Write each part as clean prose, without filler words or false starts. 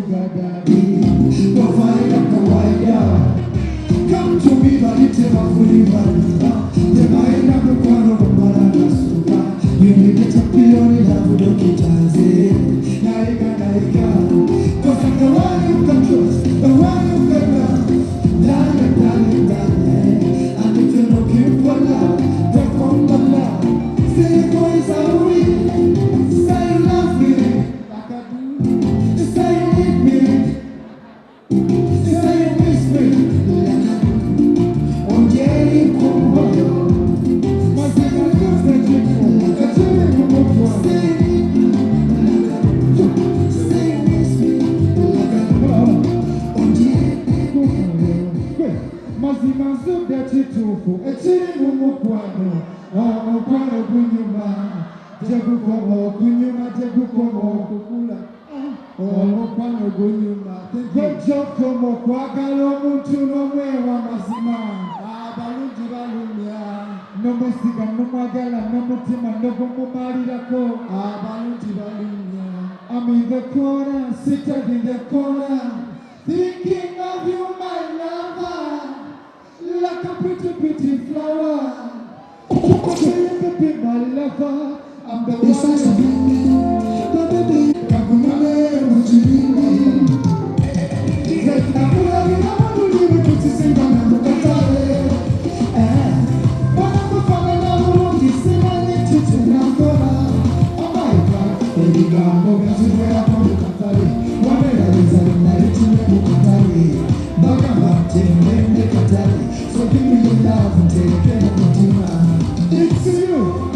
sugar daddy. Provide a kawaii. Come to me, but it's a fully valid. The mind of the one of the Marana. You need to be on it, have to look it as it. Naika. Cause I'm the one you can trust, the one you can love. Darling. And if you're looking for love, then come the love. Say your boys are weak. Say you love me like I do. Say you need me. Say you miss me like I do. Oh yeah, you come home. My second girl's like you. Like I do. Say you need me like I do. Say you miss me like I do. Oh yeah. Mazima zubda chitufu. Echini mumukwano. Mukwano kunyuma. Jegukomo kunyuma. Jegukomo kukula. Mukwano kunyuma. Gojokomo kwagalo muntu nomwewa mazima. Balungi balumya. Nomusiga nomwagala nomutima nogumumalirako. Balungi balumya. I'm in the corner, seated in the corner, thinking of you, my lover, like a pretty flower. Baby, my lover, I'm the so give me your love and take care of my demand. It's you.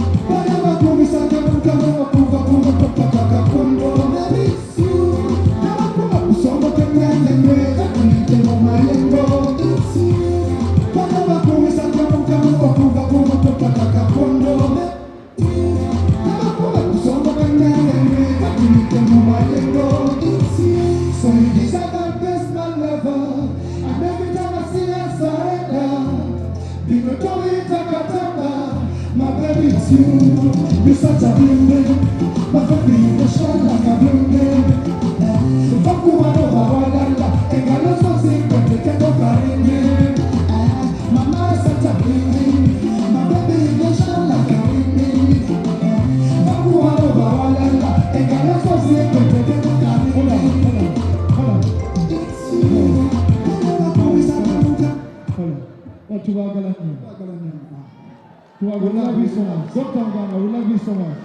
So you deserve the best, my lover. And every time I see you, I surrender. Be no jolly takataka. My baby, it's you. You're such a bling. My baby, you shine like a bling. Fuck you, I know how I like. And I know something, but you can't go carrying. Mama is such a bling. My baby, you shine like a bling. Fuck you, I know how I like. And I know something, but you can't go carrying. We love you so much. Dr. Nganga, we love you so much.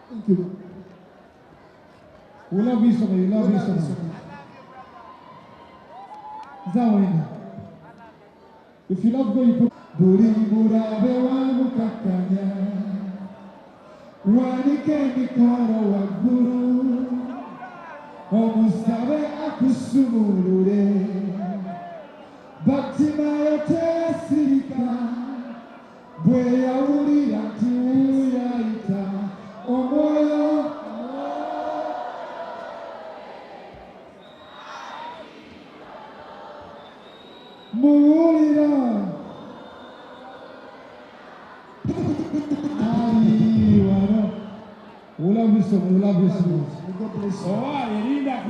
Thank you. We love you so much. We love you so much. Zawina. If you love God, you put Buri Burabe Wanu Kakanya Wanike Nikoro Waguru Omusabe Akusumurure Batima yote sirika Bweya uli yantu ya ita Omoyo Muulira Ayi wano We love you so much. God bless you.